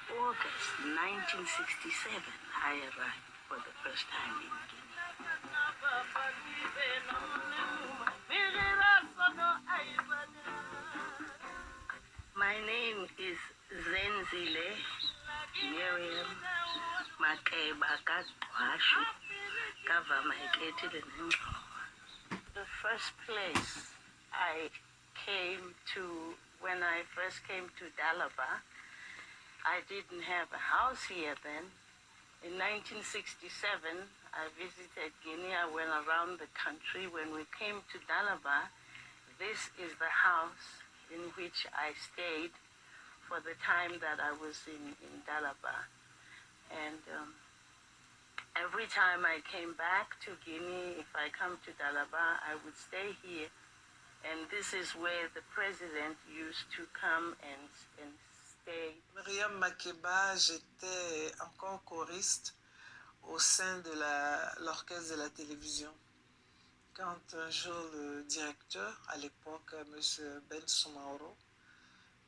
August 1967, I arrived for the first time in Guinea. My name is Zenzile Miriam Makeba Kagwashu Kavamaiketile Nengxowa. The first place I came to, when I first came to Dalaba, I didn't have a house here then. In 1967, I visited Guinea. I went around the country. When we came to Dalaba, this is the house in which I stayed for the time that I was in Dalaba. And every time I came back to Guinea, if I come to Dalaba, I would stay here. And this is where the president used to come and stay. Myriam Makeba, j'étais encore choriste au sein de l'orchestre de la télévision. Quand un jour le directeur, à l'époque, M. Ben Soumaoro,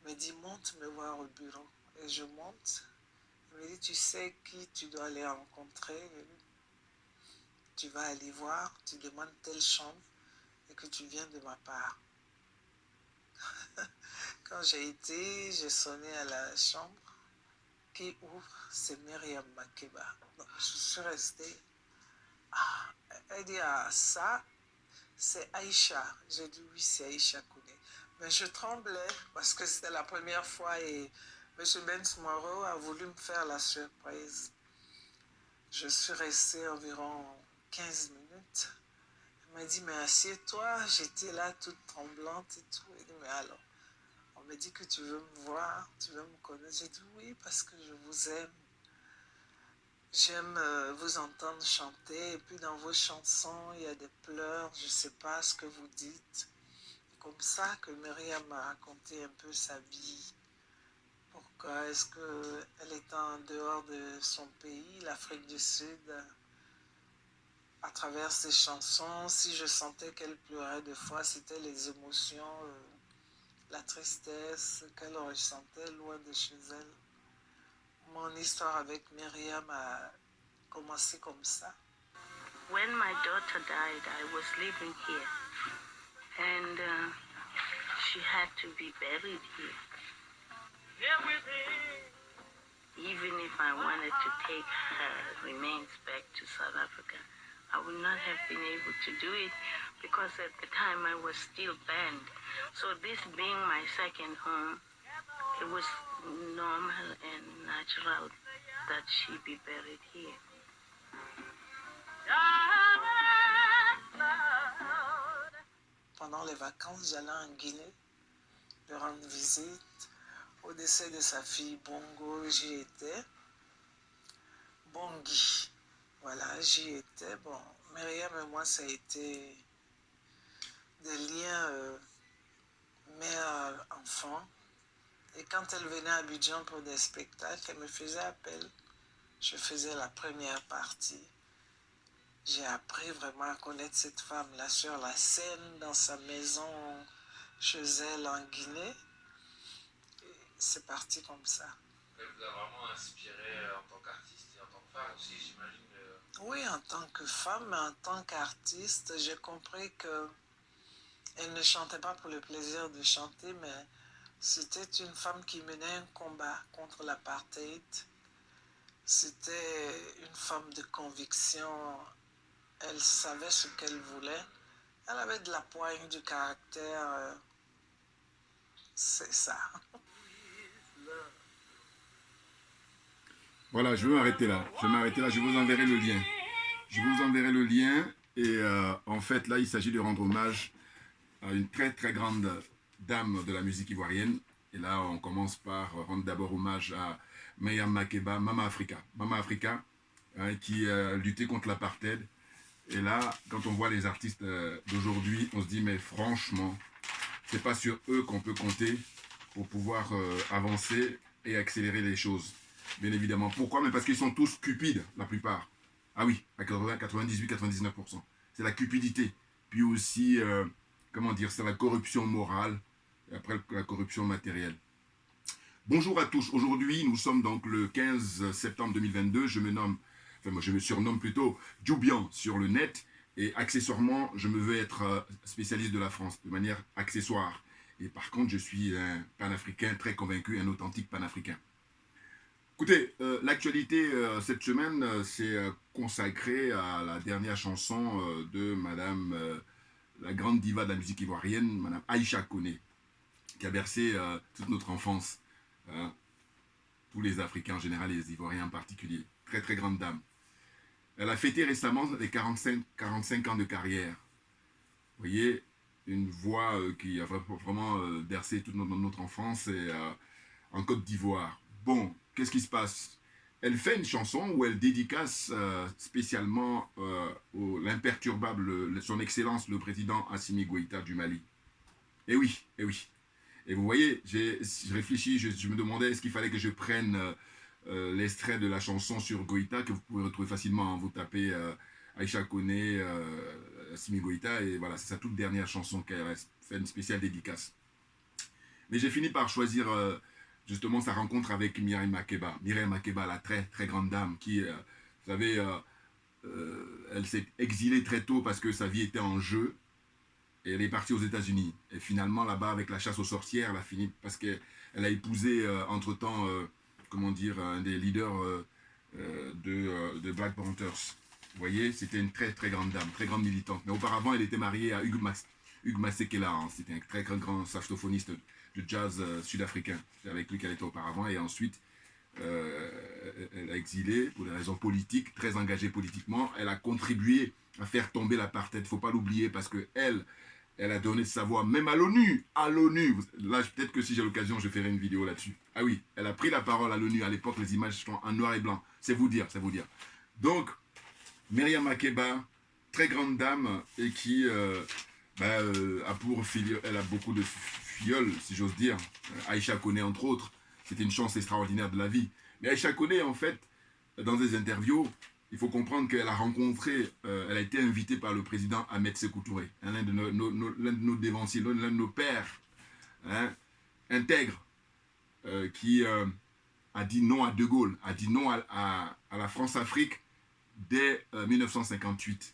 me dit monte me voir au bureau. Et je monte. Il me dit tu sais qui tu dois aller rencontrer. Tu vas aller voir, tu demandes telle chambre et que tu viens de ma part. Quand j'ai été, j'ai sonné à la chambre. Qui ouvre, c'est Myriam Makeba. Donc, je suis restée. Ah, elle dit, ah, ça, c'est Aïcha. J'ai dit, oui, c'est Aïcha Kouné. Mais je tremblais parce que c'était la première fois et M. Ben Moreau a voulu me faire la surprise. Je suis restée environ 15 minutes. Elle m'a dit, mais assieds-toi. J'étais là toute tremblante et tout. Elle dit, mais alors, on me dit que tu veux me voir, tu veux me connaître. J'ai dit, oui, parce que je vous aime. J'aime vous entendre chanter. Et puis dans vos chansons, il y a des pleurs. Je ne sais pas ce que vous dites. Comme ça que Myriam m'a raconté un peu sa vie. Pourquoi est-ce qu'elle était en dehors de son pays, l'Afrique du Sud, à travers ses chansons. Si je sentais qu'elle pleurait des fois, c'était les émotions, la tristesse qu'elle ressentait loin de chez elle. Mon histoire avec Myriam a commencé comme ça. When my daughter died, I was living here, and she had to be buried here. Even if I wanted to take her remains back to South Africa, I would not have been able to do it because at the time I was still banned. So this being my second home, it was normal and natural that she be buried here. Pendant les vacances, j'allais en Guinée lui rendre visite. Au décès de sa fille Bongo, j'y étais. Bongui, voilà, j'y étais. Bon, Myriam et moi, ça a été des liens mère-enfant. Et quand elle venait à Abidjan pour des spectacles, elle me faisait appel. Je faisais la première partie. J'ai appris vraiment à connaître cette femme-là sur la scène, dans sa maison, chez elle en Guinée. C'est parti comme ça. Elle vous a vraiment inspiré en tant qu'artiste et en tant que femme aussi, j'imagine. Oui, en tant que femme, mais en tant qu'artiste, j'ai compris qu'elle ne chantait pas pour le plaisir de chanter, mais c'était une femme qui menait un combat contre l'apartheid. C'était une femme de conviction. Elle savait ce qu'elle voulait. Elle avait de la poigne, du caractère. C'est ça. Voilà, je vais m'arrêter là. Je vous enverrai le lien. Je vous enverrai le lien. Et en fait, là, il s'agit de rendre hommage à une très très grande dame de la musique ivoirienne. Et là, on commence par rendre d'abord hommage à Myriam Makeba, Mama Africa. Mama Africa, hein, qui a lutté contre l'apartheid. Et là, quand on voit les artistes d'aujourd'hui, on se dit, mais franchement, c'est pas sur eux qu'on peut compter pour pouvoir avancer et accélérer les choses. Bien évidemment. Pourquoi? Mais parce qu'ils sont tous cupides, la plupart. Ah oui, à 98-99%. C'est la cupidité. Puis aussi, comment dire, c'est la corruption morale et après la corruption matérielle. Bonjour à tous. Aujourd'hui, nous sommes donc le 15 septembre 2022. Moi je me surnomme plutôt Djoubian sur le net. Et accessoirement, je me veux être spécialiste de la France, de manière accessoire. Et par contre, je suis un panafricain très convaincu, un authentique panafricain. Écoutez, l'actualité cette semaine, c'est consacrée à la dernière chanson de Madame, la grande diva de la musique ivoirienne, Madame Aïcha Koné, qui a bercé toute notre enfance. Tous les Africains en général et les Ivoiriens en particulier. Très très grande dame. Elle a fêté récemment les 45 ans de carrière. Vous voyez, une voix qui a vraiment bercé toute notre enfance et, en Côte d'Ivoire. Bon, qu'est-ce qui se passe? Elle fait une chanson où elle dédicace spécialement l'imperturbable, son excellence, le président Assimi Goïta du Mali. Eh oui, eh oui. Et vous voyez, je réfléchis, je me demandais est-ce qu'il fallait que je prenne l'extrait de la chanson sur Goïta, que vous pouvez retrouver facilement. Vous tapez Aïcha Koné, Assimi Goïta, et voilà, c'est sa toute dernière chanson qu'elle a fait une spéciale dédicace. Mais j'ai fini par choisir justement sa rencontre avec Mireille Makeba. Mireille Makeba, la très très grande dame, qui, vous savez, elle s'est exilée très tôt parce que sa vie était en jeu. Et elle est partie aux États-Unis. Et finalement, là-bas, avec la chasse aux sorcières, elle a fini parce qu'elle a épousé, entre-temps, comment dire, un des leaders de Black Panthers. Vous voyez, c'était une très, très grande dame, très grande militante. Mais auparavant, elle était mariée à Hugues Masekela. Hein. C'était un très, très grand saxophoniste de jazz sud-africain. C'est avec lui qu'elle était auparavant. Et ensuite, elle a exilé pour des raisons politiques, très engagée politiquement. Elle a contribué à faire tomber l'apartheid. Il ne faut pas l'oublier parce qu'elle a donné sa voix, même à l'ONU. À l'ONU. Là, peut-être que si j'ai l'occasion, je ferai une vidéo là-dessus. Ah oui, elle a pris la parole à l'ONU. À l'époque, les images sont en noir et blanc. C'est vous dire, c'est vous dire. Donc, Myriam Makeba, très grande dame, et qui a pour filiale, elle a beaucoup de filleuls, si j'ose dire. Aïcha Koné, entre autres. C'était une chance extraordinaire de la vie. Mais Aïcha Koné, en fait, dans des interviews, il faut comprendre qu'elle a rencontré, elle a été invitée par le président Ahmed Sékou Touré, hein, l'un de nos dévanciers, l'un de nos pères hein, intègres, qui a dit non à De Gaulle, a dit non à la France-Afrique dès 1958.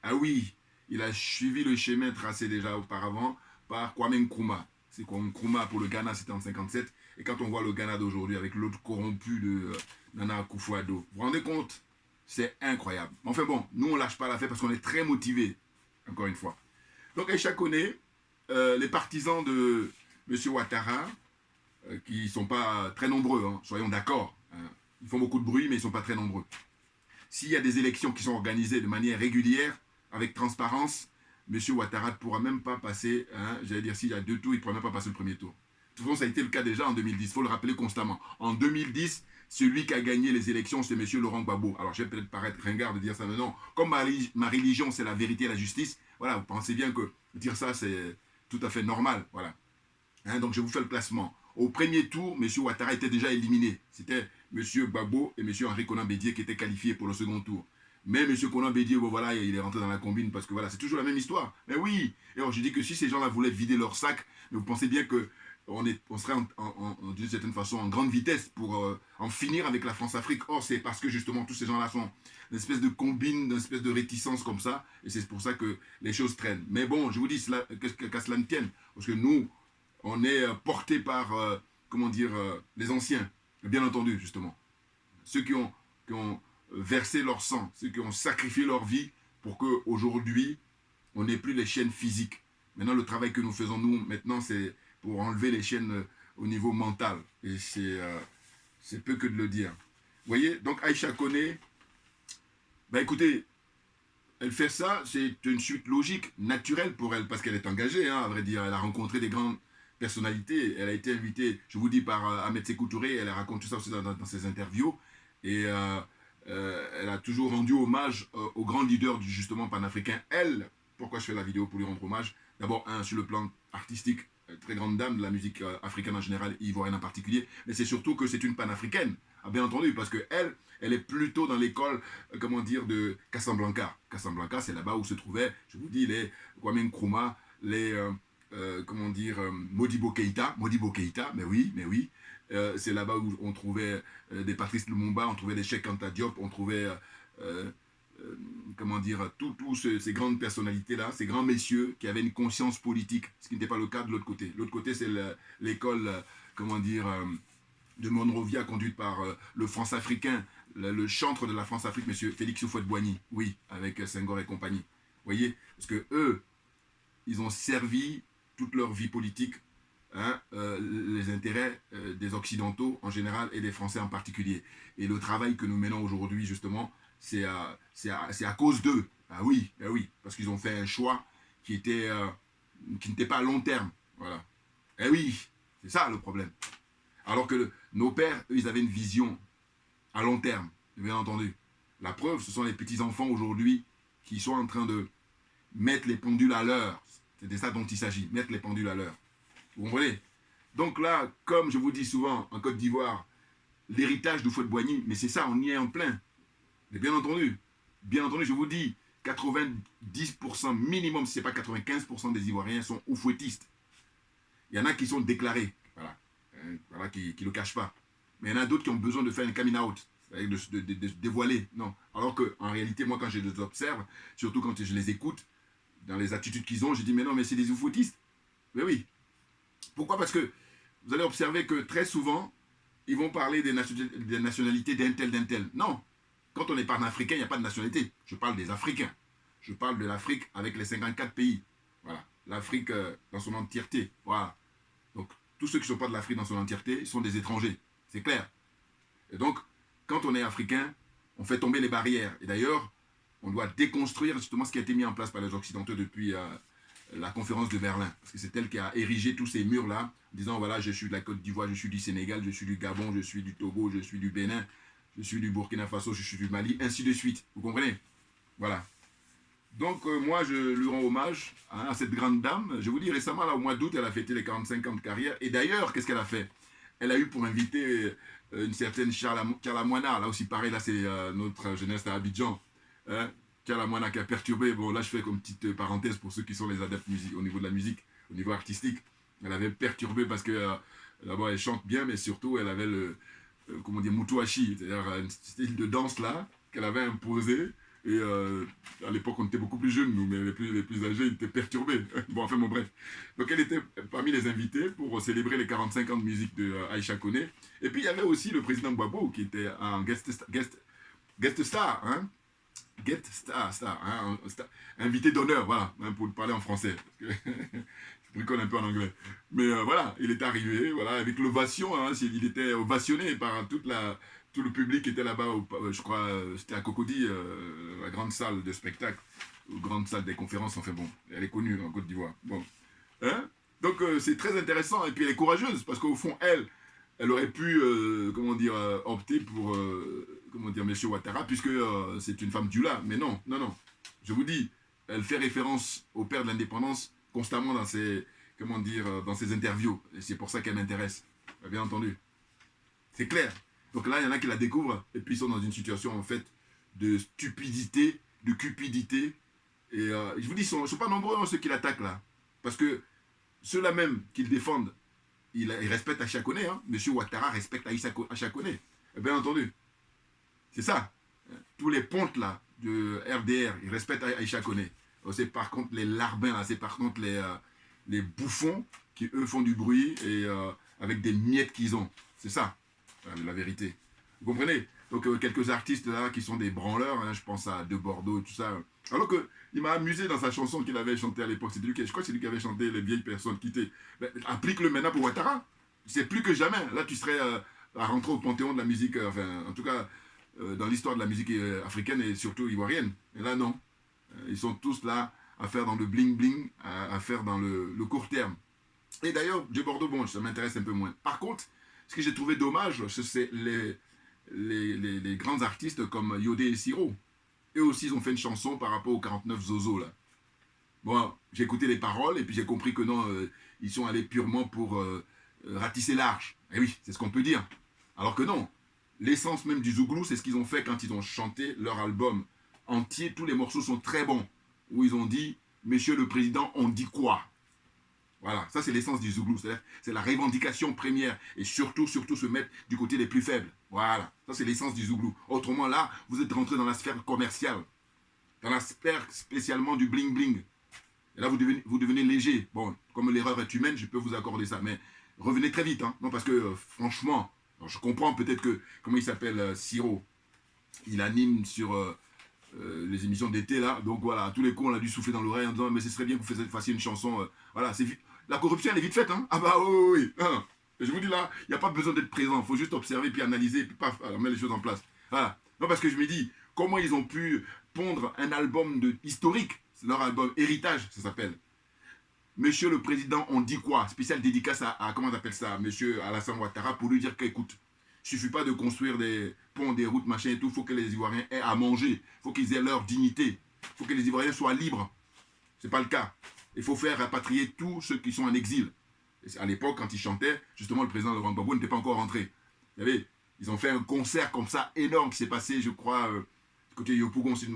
Ah oui, il a suivi le chemin tracé déjà auparavant par Kwame Nkrumah. C'est Kwame Nkrumah pour le Ghana, c'était en 57. Et quand on voit le Ghana d'aujourd'hui avec l'autre corrompu de Nana Akufo-Addo, vous vous rendez compte? C'est incroyable. Enfin bon, nous on lâche pas l'affaire parce qu'on est très motivés, encore une fois. Donc Aïcha Koné, les partisans de M. Ouattara, qui ne sont pas très nombreux, hein, soyons d'accord. Hein, ils font beaucoup de bruit, mais ils ne sont pas très nombreux. S'il y a des élections qui sont organisées de manière régulière, avec transparence, M. Ouattara ne pourra même pas passer, hein, j'allais dire s'il y a 2 tours, il ne pourra même pas passer le premier tour. De toute façon, ça a été le cas déjà en 2010, il faut le rappeler constamment. En 2010, celui qui a gagné les élections, c'est M. Laurent Gbagbo. Alors, je vais peut-être paraître ringard de dire ça, mais non. Comme ma religion, c'est la vérité et la justice, voilà, vous pensez bien que dire ça, c'est tout à fait normal, voilà. Hein, donc, je vous fais le classement. Au premier tour, M. Ouattara était déjà éliminé. C'était M. Gbagbo et M. Henri Konan Bédié qui étaient qualifiés pour le second tour. Mais M. Konan Bédié, bon, voilà, il est rentré dans la combine parce que voilà, c'est toujours la même histoire. Mais oui, et alors je dis que si ces gens-là voulaient vider leur sac, mais vous pensez bien que on serait d'une certaine façon en grande vitesse pour en finir avec la France-Afrique. Or, c'est parce que justement tous ces gens-là sont une espèce de combine, une espèce de réticence comme ça, et c'est pour ça que les choses traînent. Mais bon, je vous dis qu'à cela ne tienne, parce que nous, on est porté par, comment dire, les anciens, bien entendu, justement. Ceux qui ont versé leur sang, ceux qui ont sacrifié leur vie pour qu'aujourd'hui, on n'ait plus les chaînes physiques. Maintenant, le travail que nous faisons, nous, maintenant, c'est pour enlever les chaînes au niveau mental. Et c'est peu que de le dire. Vous voyez, donc Aïcha Koné, ben écoutez, elle fait ça, c'est une suite logique, naturelle pour elle, parce qu'elle est engagée, hein, à vrai dire. Elle a rencontré des grandes personnalités. Elle a été invitée, je vous dis, par Ahmed Sékou Touré. Elle raconte tout ça aussi dans ses interviews. Et elle a toujours rendu hommage aux grands leaders justement panafricains. Elle, pourquoi je fais la vidéo? Pour lui rendre hommage. D'abord, sur le plan artistique, très grande dame de la musique africaine en général, ivoirienne en particulier. Mais c'est surtout que c'est une panafricaine, bien entendu, parce qu'elle, elle est plutôt dans l'école, comment dire, de Casablanca. Casablanca, c'est là-bas où se trouvaient, je vous dis, les Kwame Nkrumah, les comment dire, Modibo Keïta, mais oui, c'est là-bas où on trouvait des Patrice Lumumba, on trouvait des Cheikh Anta Diop, on trouvait, comment dire, tous ces grandes personnalités-là, ces grands messieurs qui avaient une conscience politique, ce qui n'était pas le cas de l'autre côté. L'autre côté, c'est l'école, comment dire, de Monrovia, conduite par le France-Africain, le chantre de la France-Afrique, M. Félix Houphouët-Boigny, oui, avec Senghor et compagnie. Vous voyez, parce que eux, ils ont servi toute leur vie politique, hein, les intérêts des Occidentaux en général et des Français en particulier. Et le travail que nous menons aujourd'hui, justement, c'est à cause d'eux. Ah oui, parce qu'ils ont fait un choix qui n'était pas à long terme. Voilà. Eh oui, c'est ça le problème. Alors que nos pères, eux, ils avaient une vision à long terme, bien entendu. La preuve, ce sont les petits-enfants aujourd'hui qui sont en train de mettre les pendules à l'heure. C'est de ça dont il s'agit, mettre les pendules à l'heure. Vous comprenez? Donc là, comme je vous dis souvent, en Côte d'Ivoire, l'héritage d'Houphouët-Boigny, mais c'est ça, on y est en plein. Mais bien entendu, je vous dis, 90% minimum, si ce n'est pas 95% des Ivoiriens sont oufouettistes. Il y en a qui sont déclarés, voilà, qui ne le cachent pas. Mais il y en a d'autres qui ont besoin de faire un coming out, de se dévoiler. Non. Alors qu'en réalité, moi, quand je les observe, surtout quand je les écoute, dans les attitudes qu'ils ont, je dis, mais non, mais c'est des oufouettistes. Mais oui. Pourquoi? Parce que vous allez observer que très souvent, ils vont parler des nationalités d'un tel. Non. Quand on est pas un Africain, il n'y a pas de nationalité. Je parle des Africains. Je parle de l'Afrique avec les 54 pays. Voilà. L'Afrique dans son entièreté. Voilà. Donc, tous ceux qui ne sont pas de l'Afrique dans son entièreté sont des étrangers. C'est clair. Et donc, quand on est Africain, on fait tomber les barrières. Et d'ailleurs, on doit déconstruire justement ce qui a été mis en place par les Occidentaux depuis la conférence de Berlin. Parce que c'est elle qui a érigé tous ces murs-là, en disant, voilà, je suis de la Côte d'Ivoire, je suis du Sénégal, je suis du Gabon, je suis du Togo, je suis du Bénin, je suis du Burkina Faso, je suis du Mali, ainsi de suite. Vous comprenez? Voilà. Donc, moi, je lui rends hommage à cette grande dame. Je vous dis, récemment, là, au mois d'août, elle a fêté les 45 ans de carrière. Et d'ailleurs, qu'est-ce qu'elle a fait? Elle a eu pour inviter une certaine Charla Moina. Là aussi, pareil, là, c'est notre jeunesse à Abidjan. Hein? Charla Moina qui a perturbé. Bon, là, je fais comme petite parenthèse pour ceux qui sont les adeptes au niveau de la musique, au niveau artistique. Elle avait perturbé parce que, d'abord, elle chante bien, mais surtout, elle avait le, comment dire, mutuashi, c'est-à-dire un style de danse, là, qu'elle avait imposé. Et à l'époque, on était beaucoup plus jeunes, nous, mais les plus âgés, ils étaient perturbés. Bon, enfin, bon, bref. Donc, elle était parmi les invités pour célébrer les 45 ans de musique de Aïcha Koné. Et puis, il y avait aussi le président Gbagbo, qui était un guest star, hein. Invité d'honneur, voilà, hein, pour parler en français. Parce que je bricole un peu en anglais. Mais voilà, il est arrivé, voilà, avec l'ovation, hein, il était ovationné par tout le public qui était là-bas, je crois, c'était à Cocody, la grande salle de spectacle, ou grande salle des conférences, enfin bon, elle est connue en Côte d'Ivoire. Bon. Hein? Donc c'est très intéressant, et puis elle est courageuse, parce qu'au fond, elle aurait pu, comment dire, opter pour, comment dire, M. Ouattara, puisque c'est une femme d'Ula, mais non, je vous dis, elle fait référence au père de l'indépendance constamment dans ses, comment dire, dans ses interviews, et c'est pour ça qu'elle m'intéresse, bien entendu. C'est clair. Donc là, il y en a qui la découvrent, et puis ils sont dans une situation, en fait, de stupidité, de cupidité. Et je vous dis, ils ne sont pas nombreux, hein, ceux qui l'attaquent, là. Parce que ceux-là même qu'ils défendent, ils respectent Aïcha Koné. Hein. Monsieur Ouattara respecte Aïcha Koné. Bien entendu. C'est ça. Tous les pontes, là, de RDR, ils respectent Aïcha Koné. C'est par contre les larbins, là, c'est par contre les bouffons qui, eux, font du bruit et avec des miettes qu'ils ont. C'est ça. La vérité. Vous comprenez? Donc quelques artistes là qui sont des branleurs, hein, je pense à De Bordeaux et tout ça. Alors qu'il m'a amusé dans sa chanson qu'il avait chantée à l'époque. Je crois que c'est lui qui avait chanté Les vieilles personnes quittées. Ben, applique-le maintenant pour Ouattara. C'est plus que jamais. Là, tu serais à rentrer au panthéon de la musique, enfin, en tout cas, dans l'histoire de la musique africaine et surtout ivoirienne. Et là, non. Ils sont tous là à faire dans le bling-bling, à faire dans le court terme. Et d'ailleurs, De Bordeaux, bon, ça m'intéresse un peu moins. Par contre, ce que j'ai trouvé dommage, c'est les grands artistes comme Yodé et Siro. Eux aussi, ils ont fait une chanson par rapport aux 49 Zozo, là. Bon, j'ai écouté les paroles et puis j'ai compris que non, ils sont allés purement pour ratisser large. Et oui, c'est ce qu'on peut dire. Alors que non, l'essence même du Zouglou, c'est ce qu'ils ont fait quand ils ont chanté leur album entier. Tous les morceaux sont très bons. Où ils ont dit, Monsieur le Président, on dit quoi? Voilà, ça c'est l'essence du Zouglou, c'est-à-dire c'est la revendication première et surtout se mettre du côté des plus faibles. Voilà, ça c'est l'essence du Zouglou. Autrement là, vous êtes rentré dans la sphère commerciale, dans la sphère spécialement du bling-bling. Et là, vous devenez léger. Bon, comme l'erreur est humaine, je peux vous accorder ça, mais revenez très vite, hein. Non, parce que franchement, je comprends peut-être que, comment il s'appelle, Siro, il anime sur les émissions d'été là, donc voilà, à tous les coups on a dû souffler dans l'oreille en disant mais ce serait bien que vous fassiez une chanson, voilà, la corruption elle est vite faite, hein. Ah bah oui, hein. Et je vous dis là, il n'y a pas besoin d'être présent, il faut juste observer puis analyser, puis paf, alors mettre les choses en place. Voilà, non parce que je me dis, comment ils ont pu pondre un album historique, leur album Héritage, ça s'appelle. Monsieur le Président, on dit quoi? Spécial dédicace à comment on appelle ça, Monsieur Alassane Ouattara, pour lui dire qu'écoute, il ne suffit pas de construire des ponts, des routes, machin et tout. Il faut que les Ivoiriens aient à manger. Il faut qu'ils aient leur dignité. Il faut que les Ivoiriens soient libres. Ce n'est pas le cas. Il faut faire rapatrier tous ceux qui sont en exil. Et à l'époque, quand ils chantaient, justement, le président Laurent Gbagbo n'était pas encore rentré. Vous savez, ils ont fait un concert comme ça énorme qui s'est passé, je crois, côté Yopougon, si je ne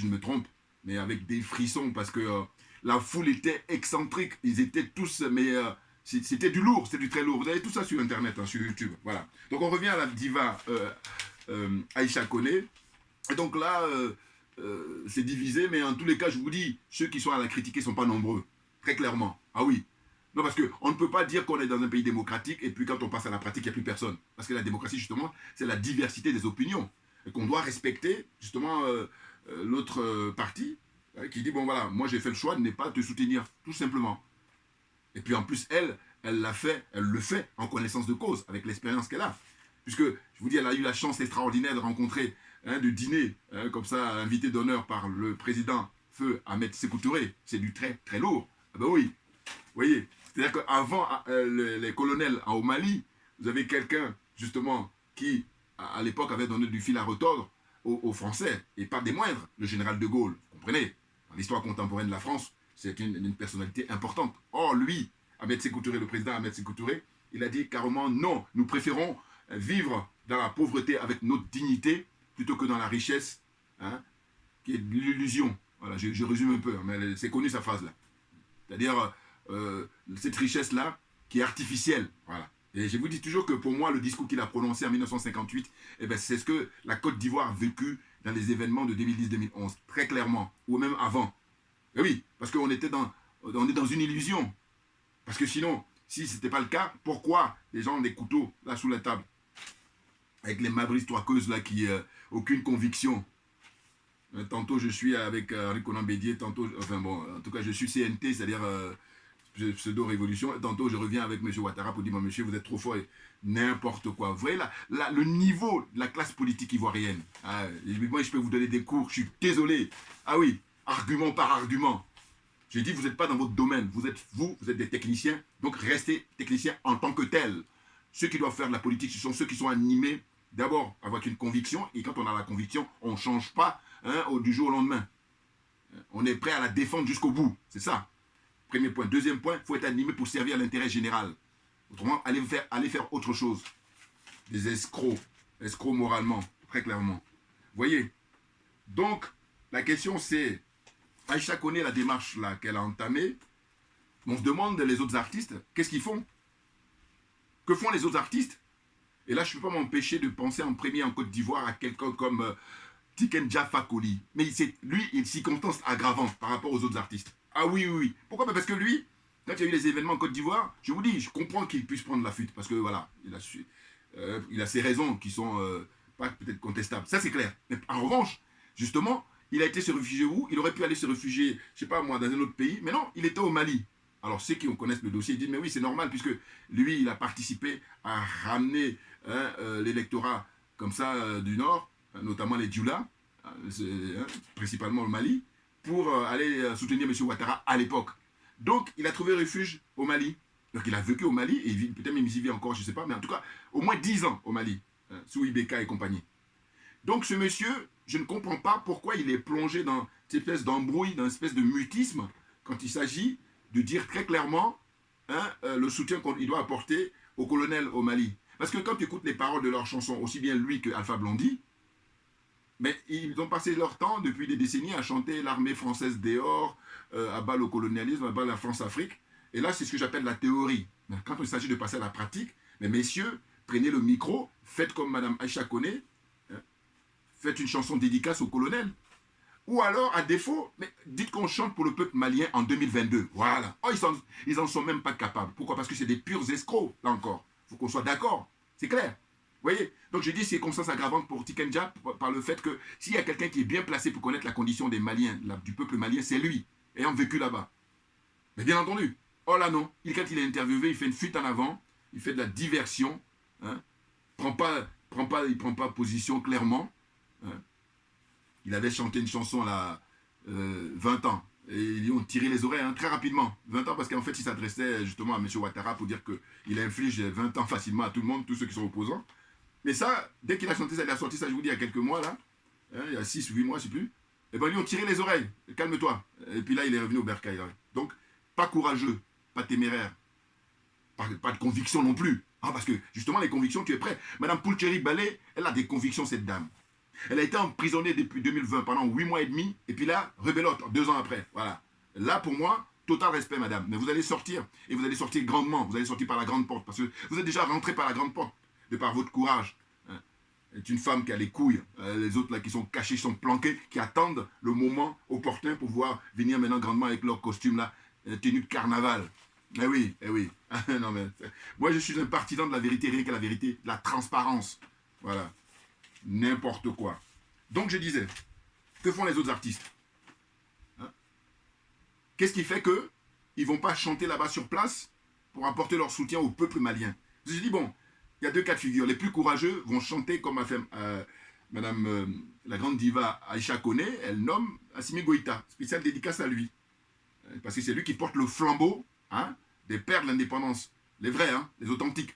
me trompe, mais avec des frissons parce que la foule était excentrique. Ils étaient tous, mais c'était du lourd, c'était du très lourd. Vous avez tout ça sur Internet, hein, sur YouTube. Voilà. Donc on revient à la diva Aïcha Koné. Et donc là, c'est divisé, mais en tous les cas, je vous dis, ceux qui sont à la critiquer ne sont pas nombreux. Très clairement. Ah oui. Non, parce qu'on ne peut pas dire qu'on est dans un pays démocratique et puis quand on passe à la pratique, il n'y a plus personne. Parce que la démocratie, justement, c'est la diversité des opinions. Et qu'on doit respecter, justement, l'autre partie qui dit, bon voilà, moi j'ai fait le choix de ne pas te soutenir, tout simplement. Et puis en plus, elle l'a fait, elle le fait en connaissance de cause, avec l'expérience qu'elle a. Puisque, je vous dis, elle a eu la chance extraordinaire de rencontrer, de dîner, comme ça, invité d'honneur par le président Feu Ahmed Sékou Touré. C'est du très, très lourd. Ah ben oui, vous voyez. C'est-à-dire qu'avant les colonels au Mali, vous avez quelqu'un, justement, qui, à l'époque, avait donné du fil à retordre aux Français, et pas des moindres, le général de Gaulle. Vous comprenez? Dans l'histoire contemporaine de la France, c'est une personnalité importante. Or, lui, Ahmed Sékou Touré, le président Ahmed Sékou Touré, il a dit carrément non, nous préférons vivre dans la pauvreté avec notre dignité plutôt que dans la richesse, hein, qui est l'illusion. Voilà, je résume un peu, mais c'est connu sa phrase là. C'est-à-dire cette richesse-là qui est artificielle. Voilà. Et je vous dis toujours que pour moi, le discours qu'il a prononcé en 1958, eh ben, c'est ce que la Côte d'Ivoire a vécu dans les événements de 2010-2011, très clairement, ou même avant. Et oui, parce qu'on est dans une illusion. Parce que sinon, si ce n'était pas le cas, pourquoi les gens ont des couteaux là sous la table? Avec les mabris toqueuses là qui n'ont aucune conviction. Tantôt je suis avec Riconan Bédier, tantôt, enfin bon, en tout cas je suis CNT, c'est-à-dire pseudo-révolution, tantôt je reviens avec M. Ouattara pour dire, monsieur, vous êtes trop fort, n'importe quoi. Vous voyez là, le niveau de la classe politique ivoirienne. Ah, moi je peux vous donner des cours, je suis désolé. Ah oui, argument par argument. J'ai dit, vous n'êtes pas dans votre domaine, vous êtes des techniciens, donc restez techniciens en tant que tels. Ceux qui doivent faire de la politique, ce sont ceux qui sont animés d'abord avec une conviction, et quand on a la conviction, on ne change pas du jour au lendemain. On est prêt à la défendre jusqu'au bout, c'est ça. Premier point. Deuxième point, il faut être animé pour servir l'intérêt général. Autrement, allez faire autre chose. Des escrocs moralement, très clairement. Vous voyez? Donc, la question c'est, Aïcha connaît la démarche là qu'elle a entamée. On se demande les autres artistes, qu'est-ce qu'ils font? Que font les autres artistes? Et là, je ne peux pas m'empêcher de penser en premier en Côte d'Ivoire à quelqu'un comme Tiken Jah Fakoly. Mais lui, il circonstance aggravante par rapport aux autres artistes. Ah oui, oui, oui. Pourquoi? Parce que lui, quand il y a eu les événements en Côte d'Ivoire, je vous dis, je comprends qu'il puisse prendre la fuite. Parce que voilà, il a ses raisons qui sont pas peut-être contestables. Ça, c'est clair. Mais en revanche, justement, il a été se réfugier où? Il aurait pu aller se réfugier, je sais pas moi, dans un autre pays. Mais non, il était au Mali. Alors ceux qui connaissent le dossier, ils disent, mais oui, c'est normal, puisque lui, il a participé à ramener l'électorat comme ça du Nord, notamment les Dioula, principalement le Mali, pour aller soutenir M. Ouattara à l'époque. Donc, il a trouvé refuge au Mali. Donc, il a vécu au Mali, et peut-être même il y vit encore, je ne sais pas, mais en tout cas, au moins 10 ans au Mali, sous Ibeka et compagnie. Donc, ce monsieur, je ne comprends pas pourquoi il est plongé dans cette espèce d'embrouille, dans une espèce de mutisme, quand il s'agit de dire très clairement le soutien qu'il doit apporter au colonel au Mali. Parce que quand tu écoutes les paroles de leurs chansons, aussi bien lui que Alpha Blondy, mais ils ont passé leur temps depuis des décennies à chanter l'armée française dehors, abat le colonialisme, abat la France-Afrique. Et là, c'est ce que j'appelle la théorie. Mais quand il s'agit de passer à la pratique, mais messieurs, prenez le micro, faites comme Mme Aïcha Koné, hein, faites une chanson dédicace au colonel. Ou alors, à défaut, mais dites qu'on chante pour le peuple malien en 2022. Voilà. Oh, ils n'en sont même pas capables. Pourquoi? Parce que c'est des purs escrocs, là encore. Il faut qu'on soit d'accord. C'est clair. Vous voyez? Donc je dis circonstance aggravante pour Tikenja par le fait que s'il y a quelqu'un qui est bien placé pour connaître la condition des Maliens, du peuple malien, c'est lui, ayant vécu là-bas. Mais bien entendu, oh là non, quand il est interviewé, il fait une fuite en avant, il fait de la diversion, hein, il prend pas position clairement. Hein. Il avait chanté une chanson à 20 ans. Et ils ont tiré les oreilles hein, très rapidement. 20 ans parce qu'en fait, il s'adressait justement à M. Ouattara pour dire qu'il inflige 20 ans facilement à tout le monde, tous ceux qui sont opposants. Mais ça, dès qu'il a chanté ça, il a sorti ça, je vous dis, il y a quelques mois, là, hein, il y a 6 ou 8 mois, je ne sais plus, et bien, ils ont tiré les oreilles. Calme-toi. Et puis là, il est revenu au bercail. Là. Donc, pas courageux, pas téméraire, pas de conviction non plus. Ah, parce que, justement, les convictions, tu es prêt. Madame Poulcheri Balé, elle a des convictions, cette dame. Elle a été emprisonnée depuis 2020 pendant 8 mois et demi, et puis là, rebelote, 2 ans après. Voilà. Là, pour moi, total respect, madame. Mais vous allez sortir, et vous allez sortir grandement. Vous allez sortir par la grande porte, parce que vous êtes déjà rentré par la grande porte, de par votre courage. Hein. C'est une femme qui a les couilles. Les autres, là, qui sont cachés, qui sont planqués, qui attendent le moment opportun pour pouvoir venir maintenant grandement avec leur costume, là, tenue de carnaval. Eh oui, eh oui. Non, mais, moi, je suis un partisan de la vérité, rien que la vérité, de la transparence. Voilà. N'importe quoi. Donc je disais, que font les autres artistes? Hein? Qu'est-ce qui fait qu'ils ne vont pas chanter là-bas sur place pour apporter leur soutien au peuple malien? J'ai dit, bon, il y a 2 cas de figure. Les plus courageux vont chanter comme a fait Madame la grande diva Aïcha Koné, elle nomme Assimi Goïta, spéciale dédicace à lui. Parce que c'est lui qui porte le flambeau hein, des pères de l'indépendance. Les vrais, hein, les authentiques.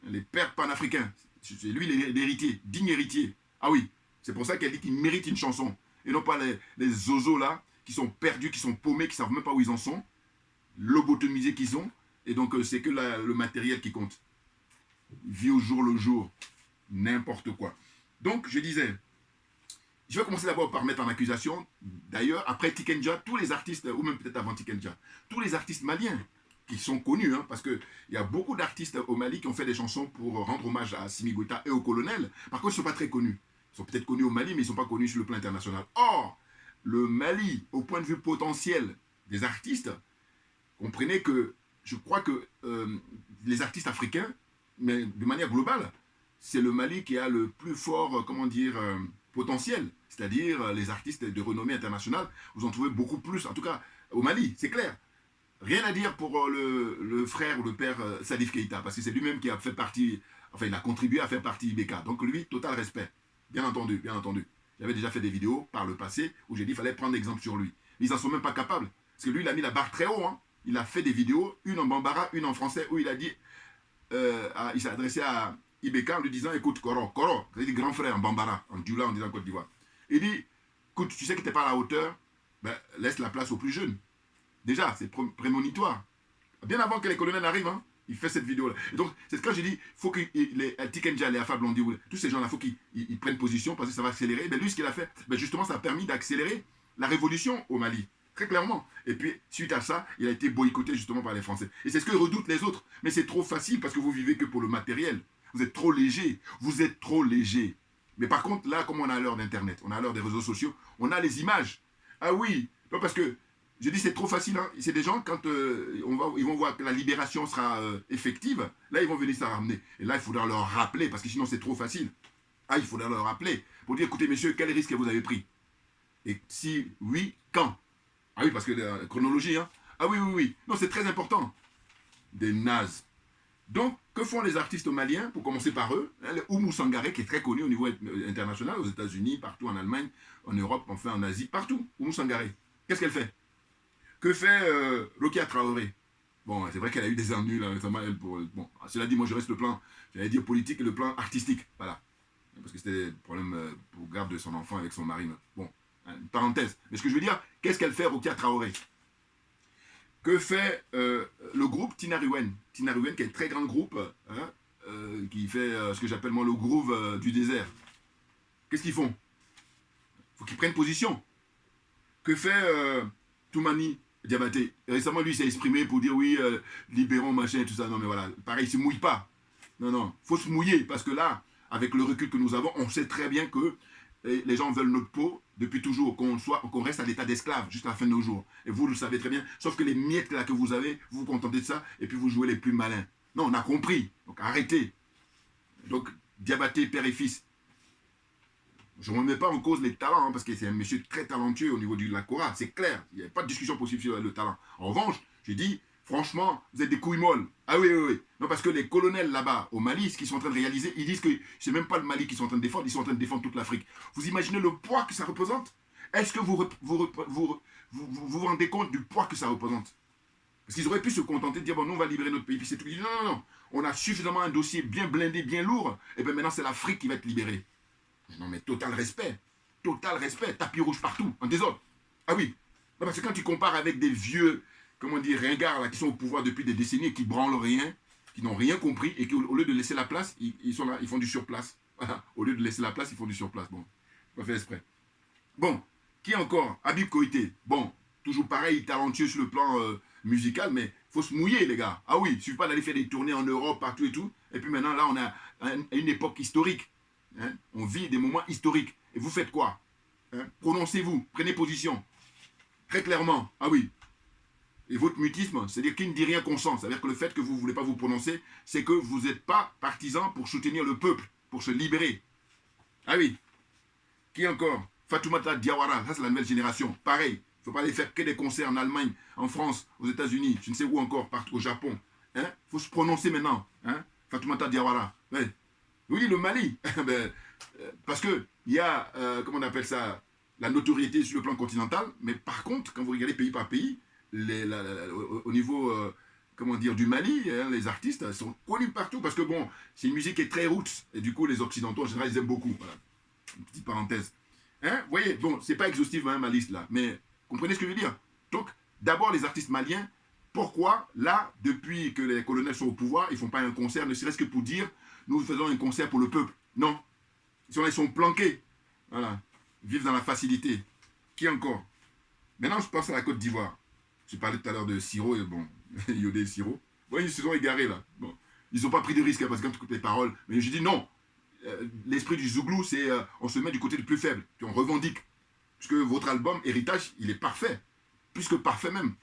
Les pères panafricains. C'est lui l'héritier, digne héritier. Ah oui, c'est pour ça qu'elle dit qu'il mérite une chanson. Et non pas les zozos là, qui sont perdus, qui sont paumés, qui ne savent même pas où ils en sont. Lobotomisés qu'ils ont. Et donc c'est que le matériel qui compte. Vie au jour le jour. N'importe quoi. Donc je disais, je vais commencer d'abord par mettre en accusation, d'ailleurs, après Tikenja, tous les artistes, ou même peut-être avant Tikenja, tous les artistes maliens, qui sont connus, hein, parce qu'il y a beaucoup d'artistes au Mali qui ont fait des chansons pour rendre hommage à Assimi Goïta et au colonel. Par contre, ils ne sont pas très connus. Ils sont peut-être connus au Mali, mais ils ne sont pas connus sur le plan international. Or, le Mali, au point de vue potentiel des artistes, comprenez que, je crois que les artistes africains, mais de manière globale, c'est le Mali qui a le plus fort, comment dire, potentiel. C'est-à-dire, les artistes de renommée internationale, vous en trouvez beaucoup plus, en tout cas, au Mali, c'est clair. Rien à dire pour le frère ou le père Salif Keïta, parce que c'est lui-même qui a fait partie, enfin il a contribué à faire partie IBK. Donc lui, total respect. Bien entendu, bien entendu. J'avais déjà fait des vidéos par le passé où j'ai dit qu'il fallait prendre exemple sur lui. Mais ils n'en sont même pas capables. Parce que lui, il a mis la barre très haut. Hein. Il a fait des vidéos, une en bambara, une en français, où il a dit, il s'est adressé à IBK en lui disant, écoute, Koro, c'est-à-dire grand frère en bambara, en djoula, en disant Côte d'Ivoire. Il dit, écoute, tu sais que tu n'es pas à la hauteur, ben, laisse la place aux plus jeunes. Déjà, c'est prémonitoire. Bien avant que les colonels arrivent, hein, il fait cette vidéo-là. Et donc, c'est quand j'ai dit, il faut que les Tikenja, les Afa Blondy, tous ces gens-là, il faut qu'ils prennent position parce que ça va accélérer. Ben, lui, ce qu'il a fait, ben, justement, ça a permis d'accélérer la révolution au Mali. Très clairement. Et puis, suite à ça, il a été boycotté justement par les Français. Et c'est ce que redoutent les autres. Mais c'est trop facile parce que vous vivez que pour le matériel. Vous êtes trop léger. Vous êtes trop léger. Mais par contre, là, comme on a l'heure d'Internet, on a l'heure des réseaux sociaux, on a les images. Ah oui, non, parce que je dis c'est trop facile. Hein. C'est des gens, quand ils vont voir que la libération sera effective, là, ils vont venir s'en ramener. Et là, il faudra leur rappeler, parce que sinon, c'est trop facile. Ah, il faudra leur rappeler pour dire, écoutez, messieurs, quel risque vous avez pris? Et si oui, quand? Ah oui, parce que la chronologie, hein. Ah oui, oui, oui. Non, c'est très important. Des nazes. Donc, que font les artistes maliens, pour commencer par eux? Hein, Oumou Sangaré, qui est très connu au niveau international, aux États-Unis, partout en Allemagne, en Europe, enfin en Asie, partout. Oumou Sangaré. Qu'est-ce qu'elle fait? Que fait Rokia Traoré? Bon, c'est vrai qu'elle a eu des ennuis là, récemment, elle, bon, cela dit, moi je reste le plan, j'allais dire politique et le plan artistique. Voilà. Parce que c'était le problème pour garde de son enfant avec son mari. Bon, une parenthèse. Mais ce que je veux dire, qu'est-ce qu'elle fait, Rokia Traoré? Que fait le groupe Tinariwen? Tinariwen, qui est un très grand groupe, hein, qui fait ce que j'appelle moi le groove du désert. Qu'est-ce qu'ils font? Il faut qu'ils prennent position. Que fait Toumani Diabaté, récemment, lui s'est exprimé pour dire oui, libérons, machin, tout ça. Non, mais voilà, pareil, il ne se mouille pas. Non, non, il faut se mouiller, parce que là, avec le recul que nous avons, on sait très bien que les gens veulent notre peau depuis toujours, qu'on reste à l'état d'esclave jusqu'à la fin de nos jours. Et vous le savez très bien, sauf que les miettes là que vous avez, vous vous contentez de ça, et puis vous jouez les plus malins. Non, on a compris, donc arrêtez. Donc, Diabaté, père et fils. Je ne remets pas en cause les talents, hein, parce que c'est un monsieur très talentueux au niveau de la Cora, c'est clair, il n'y a pas de discussion possible sur le talent. En revanche, j'ai dit, franchement, vous êtes des couilles molles. Ah oui, oui, oui. Non, parce que les colonels là-bas, au Mali, ce qu'ils sont en train de réaliser, ils disent que c'est même pas le Mali qu'ils sont en train de défendre, ils sont en train de défendre toute l'Afrique. Vous imaginez le poids que ça représente? Est-ce que vous rendez compte du poids que ça représente? Parce qu'ils auraient pu se contenter de dire, bon, nous, on va libérer notre pays, puis c'est tout. Ils disent, non, non, non, on a suffisamment un dossier bien blindé, bien lourd, et bien maintenant, c'est l'Afrique qui va être libérée. Non, mais total respect, tapis rouge partout, en désordre. Ah oui, non, parce que quand tu compares avec des vieux, comment dire, ringards là, qui sont au pouvoir depuis des décennies et qui branlent rien, qui n'ont rien compris, et qui, au lieu de laisser la place, ils sont là, ils font du surplace. Voilà. Au lieu de laisser la place, ils font du surplace. Bon, pas fait exprès. Bon, qui encore? Habib Koïté. Bon, toujours pareil, talentueux sur le plan musical, mais il faut se mouiller, les gars. Ah oui, il ne suffit pas d'aller faire des tournées en Europe, partout et tout. Et puis maintenant, là, on a une époque historique. Hein? On vit des moments historiques. Et vous faites quoi? Hein? Prononcez-vous, prenez position. Très clairement. Ah oui. Et votre mutisme, c'est-à-dire qui ne dit rien consent. C'est-à-dire que le fait que vous ne voulez pas vous prononcer, c'est que vous n'êtes pas partisan pour soutenir le peuple, pour se libérer. Ah oui. Qui encore? Fatoumata Diawara, ça c'est la nouvelle génération. Pareil, il ne faut pas aller faire que des concerts en Allemagne, en France, aux États-Unis, je ne sais où encore, partout au Japon. Il faut se prononcer maintenant. Hein? Fatoumata Diawara. Ouais. Oui, le Mali. Parce qu'il y a, comment on appelle ça, la notoriété sur le plan continental, mais par contre, quand vous regardez pays par pays, au niveau, comment dire, du Mali, hein, les artistes sont connus partout, parce que bon, c'est une musique qui est très roots, et du coup, les Occidentaux, en général, ils aiment beaucoup. Voilà. Une petite parenthèse. Hein, vous voyez, bon, c'est pas exhaustif, hein, ma liste, là, mais comprenez ce que je veux dire. Donc, d'abord, les artistes maliens, pourquoi, là, depuis que les colonels sont au pouvoir, ils ne font pas un concert, ne serait-ce que pour dire, nous faisons un concert pour le peuple? Non. Ils sont planqués. Voilà. Ils vivent dans la facilité. Qui encore? Maintenant, je pense à la Côte d'Ivoire. J'ai parlé tout à l'heure de Siro, et bon, Yodé et Siro. Bon, ils se sont égarés, là. Bon. Ils n'ont pas pris de risque, hein, parce que quand tu écoutes les paroles. Mais je dis non. L'esprit du Zouglou, c'est on se met du côté du plus faible. Puis on revendique. Puisque votre album, Héritage, il est parfait. Plus que parfait même.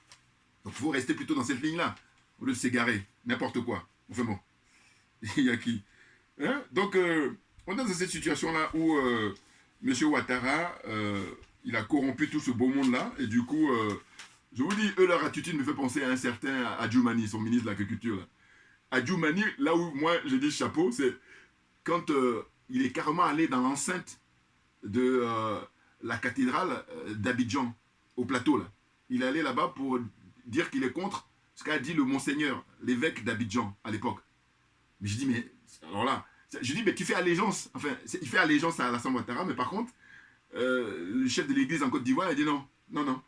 Donc il faut rester plutôt dans cette ligne-là. Au lieu de s'égarer. N'importe quoi. Enfin bon. Il y a qui? Hein? Donc, on est dans cette situation-là où M. Ouattara, il a corrompu tout ce beau monde-là. Et du coup, je vous dis, leur attitude me fait penser à un certain Adjoumani, son ministre de l'Agriculture. Adjoumani, là où moi, je dis chapeau, c'est quand il est carrément allé dans l'enceinte de la cathédrale d'Abidjan, au plateau. Là. Il est allé là-bas pour dire qu'il est contre ce qu'a dit le monseigneur, l'évêque d'Abidjan, à l'époque. Mais je dis, mais, alors là, je dis, mais tu fais allégeance, enfin, il fait allégeance à Alassane Ouattara, mais par contre, le chef de l'église en Côte d'Ivoire, il dit non, non, non.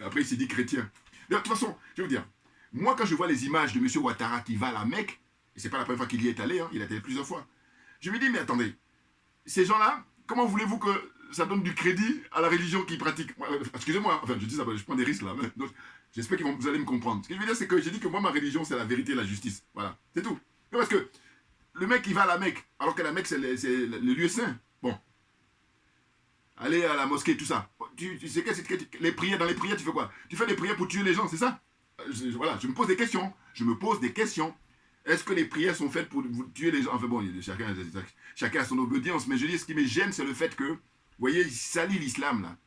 Après, il s'est dit chrétien. De toute façon, je vais vous dire, moi, quand je vois les images de M. Ouattara qui va à la Mecque, et c'est pas la première fois qu'il y est allé, hein, il a été plusieurs fois, je me dis, mais attendez, ces gens-là, comment voulez-vous que ça donne du crédit à la religion qu'ils pratiquent? Excusez-moi, enfin, je dis ça, je prends des risques là, donc, j'espère que vous allez me comprendre. Ce que je veux dire, c'est que j'ai dit que moi, ma religion, c'est la vérité et la justice. Voilà, c'est tout. Parce que le mec, il va à la Mecque, alors que la Mecque, c'est le lieu saint. Bon. Aller à la mosquée, tout ça. Tu sais les prières, dans les prières, tu fais quoi? Tu fais des prières pour tuer les gens, c'est ça? Voilà, je me pose des questions. Je me pose des questions. Est-ce que les prières sont faites pour tuer les gens? Enfin bon, chacun a son obédience, mais je dis, ce qui me gêne, c'est le fait que, vous voyez, il salit l'islam, là.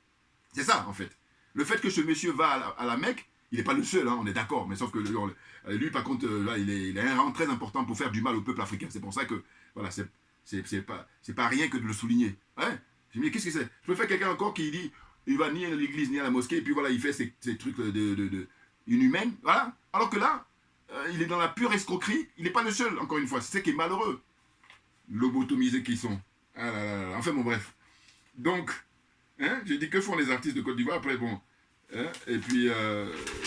C'est ça, en fait. Le fait que ce monsieur va à la Mecque, il n'est pas le seul, hein, on est d'accord, mais sauf que lui, par contre, là, il a un rang très important pour faire du mal au peuple africain. C'est pour ça que, voilà, c'est pas rien que de le souligner. Ouais. Je me dis, qu'est-ce que c'est? Je préfère quelqu'un encore qui dit, il va ni à l'église ni à la mosquée, et puis voilà, il fait ces trucs inhumains, voilà. Alors que là, il est dans la pure escroquerie, il n'est pas le seul, encore une fois, c'est ça qui est malheureux. Lobotomisés qu'ils sont. Ah là là là. Enfin bon, bref. Donc, hein, j'ai dit, que font les artistes de Côte d'Ivoire? Après, bon, hein, et puis,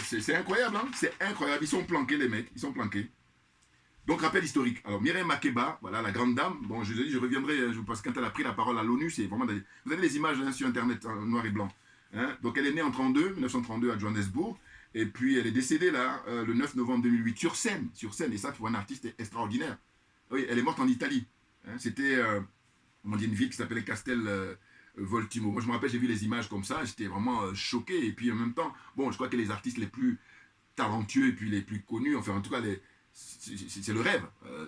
c'est incroyable, hein, c'est incroyable, ils sont planqués, les mecs, ils sont planqués. Donc, rappel historique. Alors, Mireille Makeba, voilà, la grande dame, bon, je reviendrai, parce que quand elle a pris la parole à l'ONU, c'est vraiment... Vous avez les images hein, sur Internet, en noir et blanc. Hein. Donc elle est née en 1932 à Johannesburg. Et puis elle est décédée là, le 9 novembre 2008, sur scène. Et ça, pour un artiste extraordinaire. Oui, elle est morte en Italie. Hein. C'était, on dit, une ville qui s'appelait Castel Voltimo. Moi, je me rappelle, j'ai vu les images comme ça. J'étais vraiment choqué. Et puis en même temps, bon, je crois que les artistes les plus talentueux et puis les plus connus, enfin, en tout cas, c'est le rêve.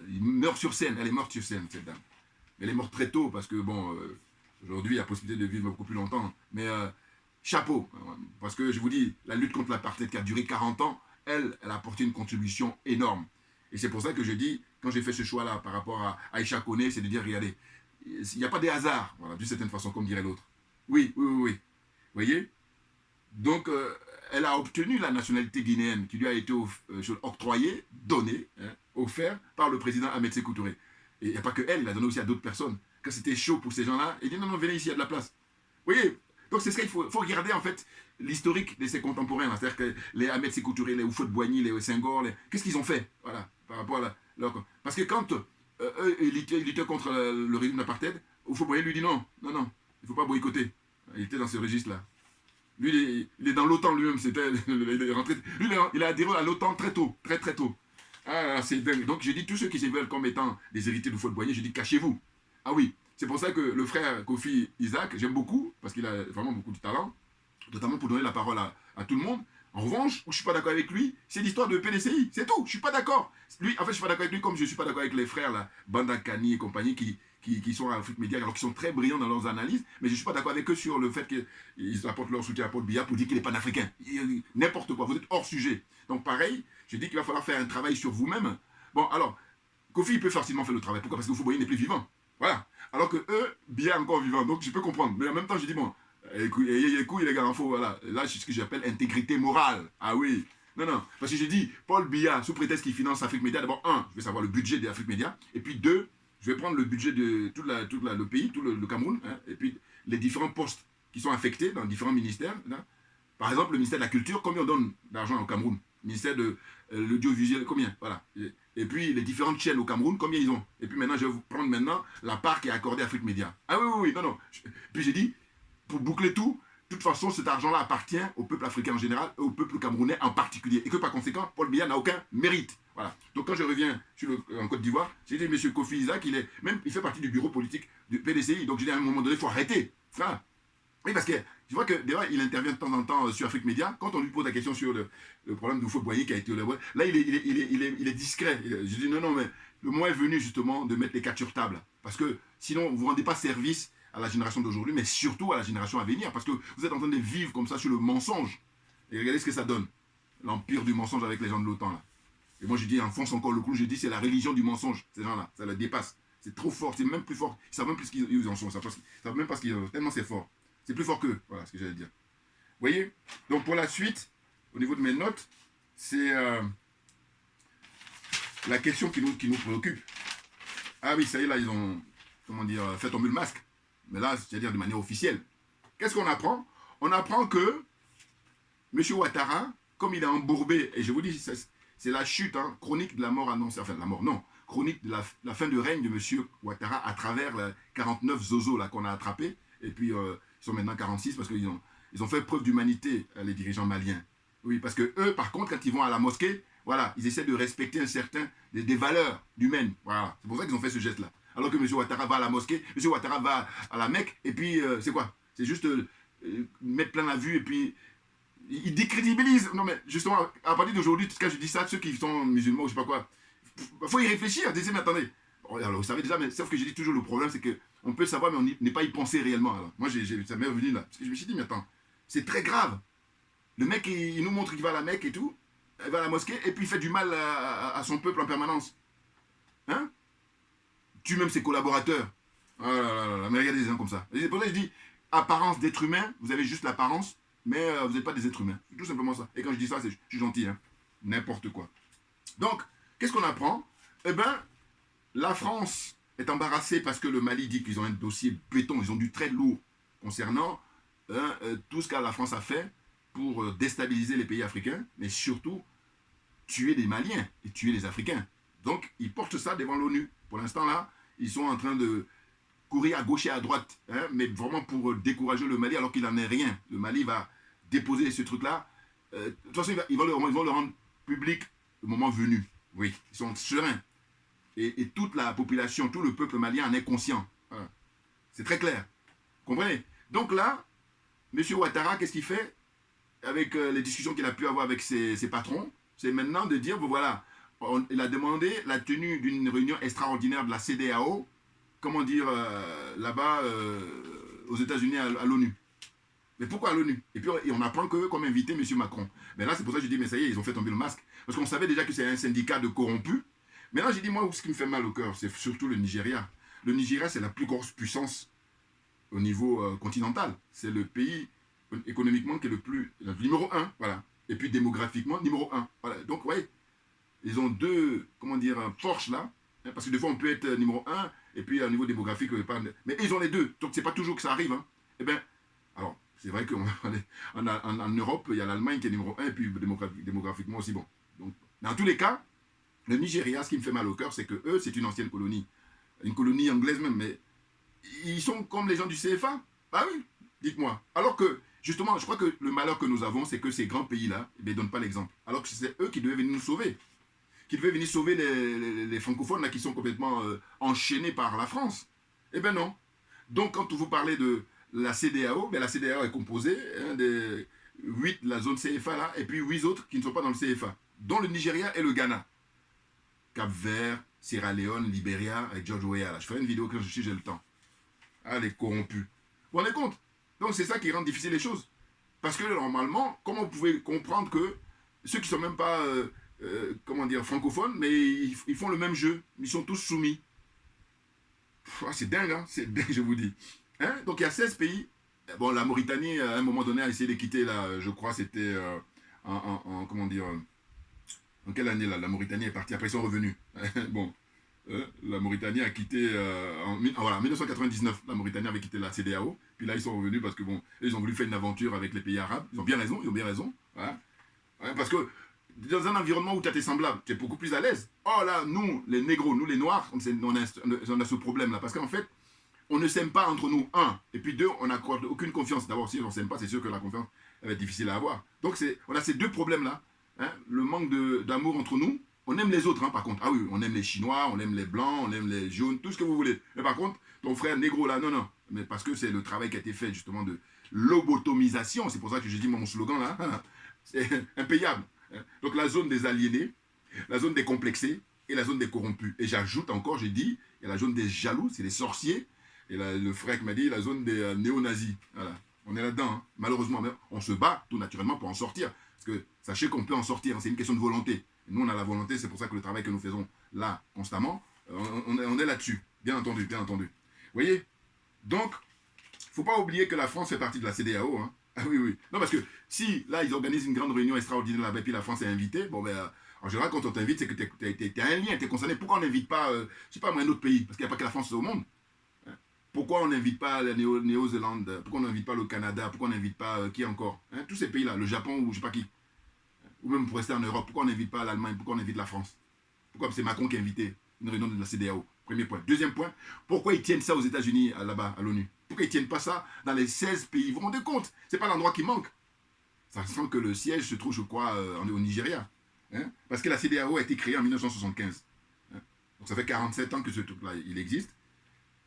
Il meurt sur scène. Elle est morte sur scène, cette dame. Elle est morte très tôt parce que, bon, aujourd'hui, il y a possibilité de vivre beaucoup plus longtemps. Mais chapeau. Parce que, je vous dis, la lutte contre l'apartheid qui a duré 40 ans, elle a apporté une contribution énorme. Et c'est pour ça que je dis, quand j'ai fait ce choix-là par rapport à Aïcha Koné, c'est de dire, regardez, il n'y a pas de hasard, voilà, d'une certaine façon, comme dirait l'autre. Oui. Vous voyez? Donc, elle a obtenu la nationalité guinéenne qui lui a été octroyée, donnée, hein, offerte par le président Ahmed Sékou Touré. Et il n'y a pas que elle, il a donné aussi à d'autres personnes. Quand c'était chaud pour ces gens-là, il dit non, venez ici, il y a de la place. Vous voyez? Donc c'est ce qu'il faut regarder en fait l'historique de ses contemporains. C'est-à-dire que les Ahmed Sékou Touré, les Houphouët-Boigny, les Senghor, qu'est-ce qu'ils ont fait? Voilà, par rapport à leur... Parce que quand eux, ils luttaient contre le régime d'apartheid, Houphouët-Boigny lui dit non, il ne faut pas boycotter. Il était dans ce registre-là. Lui, il est dans l'OTAN lui-même. Il a adhéré à l'OTAN très tôt, très tôt. Ah, c'est dingue. Donc j'ai dit, tous ceux qui se veulent comme étant des héritiers de Houphouët-Boigny, j'ai dit, cachez-vous. Ah oui, c'est pour ça que le frère Kofi Isaac, j'aime beaucoup, parce qu'il a vraiment beaucoup de talent, notamment pour donner la parole à tout le monde. En revanche, où je ne suis pas d'accord avec lui, c'est l'histoire de PDCI, c'est tout, je ne suis pas d'accord. Lui, en fait, je ne suis pas d'accord avec lui comme je ne suis pas d'accord avec les frères, là, Banda Kani et compagnie, qui sont à Afrique Média, alors qu'ils sont très brillants dans leurs analyses, mais je ne suis pas d'accord avec eux sur le fait qu'ils apportent leur soutien à Paul Biya pour dire qu'il est panafricain. N'importe quoi, vous êtes hors sujet. Donc pareil, je dis qu'il va falloir faire un travail sur vous-même. Bon, alors, Kofi, il peut facilement faire le travail. Pourquoi? Parce que Houphouët-Boigny n'est plus vivant. Voilà. Alors que eux, Biya est encore vivant, donc je peux comprendre. Mais en même temps, je dis, bon, écoute, les gars, voilà. Là, c'est ce que j'appelle intégrité morale. Ah oui. Non. Parce que j'ai dit, Paul Biya, sous prétexte qu'il finance Afrique Média, d'abord, je vais savoir le budget d'Afrique Média. Et puis, 2, je vais prendre le budget de tout le pays, tout le Cameroun. Hein, et puis, les différents postes qui sont affectés dans différents ministères. Hein. Par exemple, le ministère de la Culture, combien on donne d'argent au Cameroun? Le ministère de l'audiovisuel, combien? Voilà. Et puis, les différentes chaînes au Cameroun, combien ils ont? Et puis, maintenant, je vais vous prendre la part qui est accordée à Afrique Média. Ah oui, non. Puis, j'ai dit, pour boucler tout, de toute façon, cet argent-là appartient au peuple africain en général et au peuple camerounais en particulier. Et que par conséquent, Paul Biya n'a aucun mérite. Voilà. Donc quand je reviens en Côte d'Ivoire, j'ai dit, M. Kofi Isaac, il fait partie du bureau politique du PDCI. Donc j'ai dit à un moment donné, il faut arrêter. Voilà. Oui, parce que je vois que d'ailleurs, il intervient de temps en temps sur Afrique Média. Quand on lui pose la question sur le problème de Houphouët-Boigny qui a été... Là, il est discret. Je dis, non, mais le moment est venu justement de mettre les cartes sur table. Parce que sinon, vous ne rendez pas service à la génération d'aujourd'hui, mais surtout à la génération à venir, parce que vous êtes en train de vivre comme ça sur le mensonge. Et regardez ce que ça donne. L'empire du mensonge avec les gens de l'OTAN, là. Et moi, je dis, enfonce encore le clou, je dis, c'est la religion du mensonge, ces gens-là. Ça la dépasse. C'est trop fort, c'est même plus fort. Ils savent même plus ce qu'ils en sont. Ils savent même pas ce qu'ils en sont. Tellement c'est fort. C'est plus fort qu'eux. Voilà ce que j'allais dire. Vous voyez? Donc, pour la suite, au niveau de mes notes, c'est la question qui nous préoccupe. Ah oui, ça y est, là, ils ont, fait tomber le masque. Mais là, c'est-à-dire de manière officielle. Qu'est-ce qu'on apprend? On apprend que M. Ouattara, comme il est embourbé, et je vous dis, c'est la chute chronique de la mort annoncée, enfin de la mort, non, chronique de la fin de règne de M. Ouattara à travers les 49 zozos qu'on a attrapés, et puis ils sont maintenant 46 parce qu'ils ont fait preuve d'humanité, les dirigeants maliens. Oui, parce que eux, par contre, quand ils vont à la mosquée, voilà, ils essaient de respecter des valeurs humaines. Voilà, c'est pour ça qu'ils ont fait ce geste-là. Alors que M. Ouattara va à la mosquée, M. Ouattara va à la Mecque, et puis c'est quoi? C'est juste mettre plein la vue, et puis il décrédibilise. Non mais justement, à partir d'aujourd'hui, quand je dis ça, ceux qui sont musulmans ou je sais pas quoi, il faut y réfléchir, mais attendez. Bon, alors, vous savez déjà, mais sauf que je dis toujours, le problème c'est qu'on peut savoir, mais on n'est pas y penser réellement. Alors, moi, ça m'est revenu là, parce que je me suis dit, mais attends, c'est très grave. Le mec, il nous montre qu'il va à la Mecque et tout, il va à la mosquée, et puis il fait du mal à son peuple en permanence. Hein? Tue même ses collaborateurs. Oh là là, mais regardez des gens comme ça. C'est pour ça que je dis, apparence d'être humain, vous avez juste l'apparence, mais vous n'êtes pas des êtres humains. C'est tout simplement ça. Et quand je dis ça, je suis gentil. Hein. N'importe quoi. Donc, qu'est-ce qu'on apprend? Eh bien, la France est embarrassée parce que le Mali dit qu'ils ont un dossier béton, ils ont du très lourd concernant tout ce que la France a fait pour déstabiliser les pays africains, mais surtout tuer les Maliens et tuer les Africains. Donc, ils portent ça devant l'ONU. Pour l'instant, là, ils sont en train de courir à gauche et à droite, hein, mais vraiment pour décourager le Mali alors qu'il n'en est rien. Le Mali va déposer ce truc-là. De toute façon, ils vont le rendre public le moment venu. Oui, ils sont sereins. Et toute la population, tout le peuple malien en est conscient. Voilà. C'est très clair. Vous comprenez? Donc là, M. Ouattara, qu'est-ce qu'il fait avec les discussions qu'il a pu avoir avec ses patrons? C'est maintenant de dire, bon, voilà, il a demandé la tenue d'une réunion extraordinaire de la CEDEAO, comment dire, là-bas, aux États-Unis, à l'ONU. Mais pourquoi à l'ONU? Et puis on apprend que comme invité M. Macron. Mais là, c'est pour ça que je dis, mais ça y est, ils ont fait tomber le masque. Parce qu'on savait déjà que c'est un syndicat de corrompus. Mais là, j'ai dit, moi, ce qui me fait mal au cœur, c'est surtout le Nigeria. Le Nigeria, c'est la plus grosse puissance au niveau continental. C'est le pays économiquement qui est le numéro 1, voilà. Et puis démographiquement, numéro 1. Voilà. Donc, oui, ils ont deux, comment dire, forces là. Hein, parce que des fois, on peut être numéro 1, et puis au niveau démographique, mais ils ont les deux. Donc, c'est pas toujours que ça arrive. Hein. Eh bien, alors, c'est vrai qu'en Europe, il y a l'Allemagne qui est numéro 1, et puis démographiquement aussi, bon. Donc, dans tous les cas, le Nigeria, ce qui me fait mal au cœur, c'est que eux, c'est une ancienne colonie. Une colonie anglaise même, mais ils sont comme les gens du CFA. Ah oui, dites-moi. Alors que, justement, je crois que le malheur que nous avons, c'est que ces grands pays-là, ils ne donnent pas l'exemple. Alors que c'est eux qui devaient venir nous sauver. Qui devaient venir sauver les francophones là, qui sont complètement enchaînés par la France. Eh bien non. Donc, quand vous parlez de la CEDEAO, ben, la CEDEAO est composée des 8 de la zone CFA là, et puis 8 autres qui ne sont pas dans le CFA, dont le Nigeria et le Ghana. Cap-Vert, Sierra Leone, Libéria, avec George Weah. Là. Je ferai une vidéo quand j'ai le temps. Ah, les corrompus. Vous vous rendez compte? Donc c'est ça qui rend difficile les choses. Parce que normalement, comment vous pouvez comprendre que ceux qui ne sont même pas, comment dire, francophones, mais ils font le même jeu. Ils sont tous soumis. Ah, c'est dingue, hein? C'est dingue, je vous dis. Hein? Donc il y a 16 pays. Bon, la Mauritanie, à un moment donné, a essayé de quitter, là, je crois, c'était comment dire... En quelle année là, la Mauritanie est partie? Après ils sont revenus. Bon, la Mauritanie a quitté voilà, 1999. La Mauritanie avait quitté la CEDEAO. Puis là ils sont revenus parce que bon, ils ont voulu faire une aventure avec les pays arabes. Ils ont bien raison, ils ont bien raison. Voilà. Ouais, parce que dans un environnement où tu as tes semblables, tu es beaucoup plus à l'aise. Oh là, nous les négros, nous les noirs, on a ce problème là parce qu'en fait on ne s'aime pas entre nous, un. Et puis deux, on n'accorde aucune confiance. D'abord, si on ne s'aime pas, c'est sûr que la confiance va être difficile à avoir. Donc on a ces deux problèmes là. Hein, le manque d'amour entre nous. On aime les autres, hein, par contre. Ah oui, on aime les Chinois, on aime les Blancs, on aime les jaunes, tout ce que vous voulez. Mais par contre, ton frère négro là, non, non. Mais parce que c'est le travail qui a été fait, justement, de lobotomisation. C'est pour ça que j'ai dit mon slogan là. C'est impayable. Donc la zone des aliénés, la zone des complexés et la zone des corrompus. Et j'ajoute encore, j'ai dit, il y a la zone des jaloux, c'est les sorciers. Et le frère qui m'a dit, la zone des néo-nazis. Voilà. On est là-dedans, hein. Malheureusement. Mais on se bat tout naturellement pour en sortir. Parce que sachez qu'on peut en sortir, hein. C'est une question de volonté. Et nous, on a la volonté, c'est pour ça que le travail que nous faisons là, constamment, on est là-dessus. Bien entendu, bien entendu. Vous voyez? Donc, il ne faut pas oublier que la France fait partie de la CEDEAO. Hein. Ah oui, oui. Non, parce que si, là, ils organisent une grande réunion extraordinaire là-bas, et puis la France est invitée, bon, ben, en général, quand on t'invite, c'est que tu as un lien, tu es concerné. Pourquoi on n'invite pas, je ne sais pas, un autre pays? Parce qu'il n'y a pas que la France au monde. Pourquoi on n'invite pas la Néo-Zélande? Pourquoi on n'invite pas le Canada? Pourquoi on n'invite pas qui encore? Hein, tous ces pays-là, le Japon ou je ne sais pas qui. Ou même pour rester en Europe, pourquoi on n'invite pas l'Allemagne? Pourquoi on invite la France? Pourquoi c'est Macron qui a invité une réunion de la CEDEAO? Premier point. Deuxième point, pourquoi ils tiennent ça aux États-Unis, là-bas, à l'ONU? Pourquoi ils ne tiennent pas ça dans les 16 pays? Vous vous rendez compte? Ce n'est pas l'endroit qui manque. Ça sent que le siège se trouve, je crois, au Nigeria. Hein? Parce que la CEDEAO a été créée en 1975. Hein? Donc ça fait 47 ans que ce truc-là, il existe.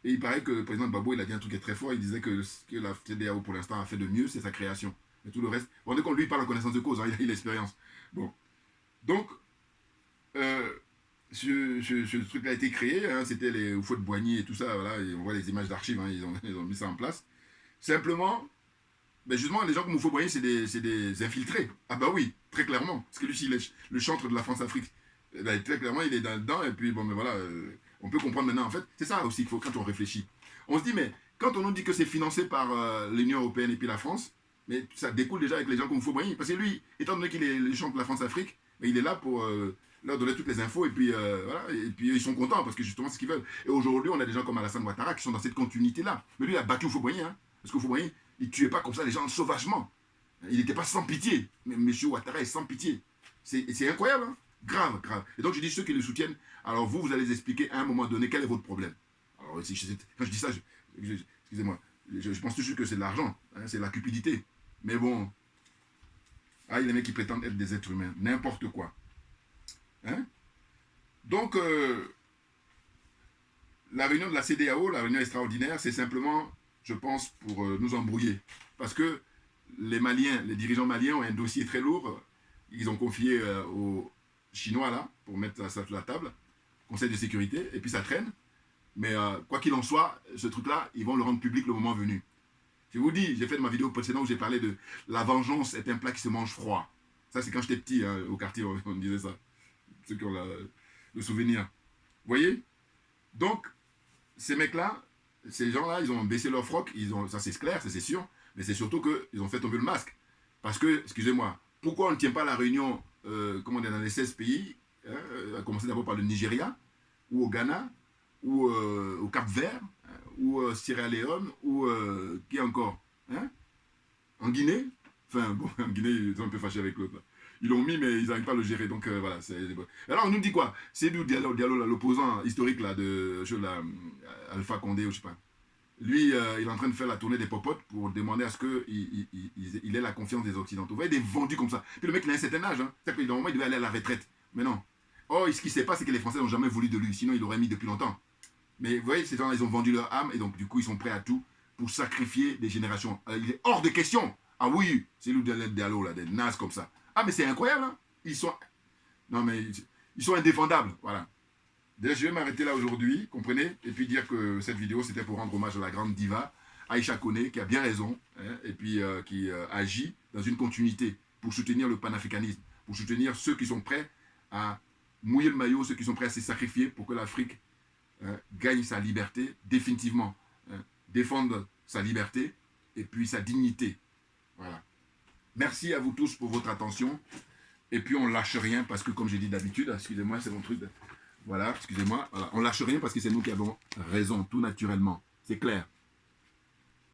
Et il paraît que le président Gbagbo, il a dit un truc qui est très fort. Il disait que ce que la CEDEAO, pour l'instant, a fait de mieux, c'est sa création. Mais tout le reste, vous vous rendez compte, lui, il parle en connaissance de cause, hein, il a l'expérience. Bon. Donc, ce truc-là a été créé, hein, c'était les Oufou de Boigny et tout ça, voilà, et on voit les images d'archives, hein, ils ont mis ça en place. Simplement, ben justement, les gens comme Oufou de Boigny, c'est des infiltrés. Ah bah oui, très clairement. Parce que lui, c'est le chantre de la France-Afrique. Ben, très clairement, il est dedans, et puis bon, ben voilà, on peut comprendre maintenant, en fait, c'est ça aussi qu'il faut quand on réfléchit. On se dit, mais quand on nous dit que c'est financé par l'Union Européenne et puis la France, mais ça découle déjà avec les gens comme Oufou de Boigny, parce que lui, étant donné qu'il est le chantre de la France-Afrique, ben, il est là pour leur donner toutes les infos, et puis voilà, et puis ils sont contents, parce que justement, c'est ce qu'ils veulent. Et aujourd'hui, on a des gens comme Alassane Ouattara qui sont dans cette continuité-là. Mais lui, il a battu Oufou de Boigny, hein, parce qu'Oufou de Boigny, il ne tuait pas comme ça les gens sauvagement. Il n'était pas sans pitié. Mais M. Ouattara est sans pitié. C'est incroyable, hein. Grave, grave. Et donc, je dis ceux qui le soutiennent, alors vous allez expliquer à un moment donné quel est votre problème. Alors, Alors, quand je dis ça, excusez-moi, je pense toujours que c'est de l'argent, hein, c'est de la cupidité. Mais bon, il y a des mecs qui prétendent être des êtres humains, n'importe quoi. Hein? Donc, la réunion de la CEDEAO, la réunion extraordinaire, c'est simplement, je pense, pour nous embrouiller. Parce que les Maliens, les dirigeants maliens ont un dossier très lourd. Ils ont confié aux Chinois, là, pour mettre ça sur la table, Conseil de sécurité, et puis ça traîne. Mais quoi qu'il en soit, ce truc-là, ils vont le rendre public le moment venu. Je vous dis, j'ai fait ma vidéo précédente où j'ai parlé de la vengeance est un plat qui se mange froid. Ça, c'est quand j'étais petit, hein, au quartier, on disait ça. Ceux qui ont le souvenir. Vous voyez? Donc, ces mecs-là, ces gens-là, ils ont baissé leur froc, ça c'est clair, c'est sûr, mais c'est surtout qu'ils ont fait tomber le masque. Parce que, excusez-moi, pourquoi on ne tient pas la réunion, comment dire, dans les 16 pays, hein, à commencer d'abord par le Nigeria, ou au Ghana, ou au Cap-Vert, ou Sierra Leone, ou qui encore, hein, en Guinée. Enfin, bon, en Guinée, ils sont un peu fâchés avec l'autre. Ils l'ont mis, mais ils n'arrivent pas à le gérer. Donc voilà. Alors on nous dit quoi? C'est Diallo, l'opposant historique là, de Alpha Condé, ou je sais pas. Lui, il est en train de faire la tournée des popotes pour demander à ce qu'il ait la confiance des Occidentaux. Vous voyez, des vendus comme ça. Puis le mec, il a un certain âge. Hein. C'est-à-dire qu'il il devait aller à la retraite. Mais non. Oh, ce qui ne sait pas, c'est que les Français n'ont jamais voulu de lui. Sinon, il l'aurait mis depuis longtemps. Mais vous voyez, ces gens-là, ils ont vendu leur âme et donc, du coup, ils sont prêts à tout pour sacrifier des générations. Alors, il est hors de question. Ah oui, c'est lui Diallo, là, des nazes comme ça. Ah, mais c'est incroyable, hein. Ils sont indéfendables, voilà. Déjà, je vais m'arrêter là aujourd'hui, comprenez, et puis dire que cette vidéo, c'était pour rendre hommage à la grande diva, Aïcha Koné, qui a bien raison, hein, et puis qui agit dans une continuité pour soutenir le panafricanisme, pour soutenir ceux qui sont prêts à mouiller le maillot, ceux qui sont prêts à se sacrifier pour que l'Afrique gagne sa liberté, définitivement, hein, défendre sa liberté, et puis sa dignité, voilà. Merci à vous tous pour votre attention. Et puis on lâche rien parce que, comme j'ai dit d'habitude, excusez-moi, c'est mon truc. Voilà, excusez-moi. Voilà, on lâche rien parce que c'est nous qui avons raison, tout naturellement. C'est clair.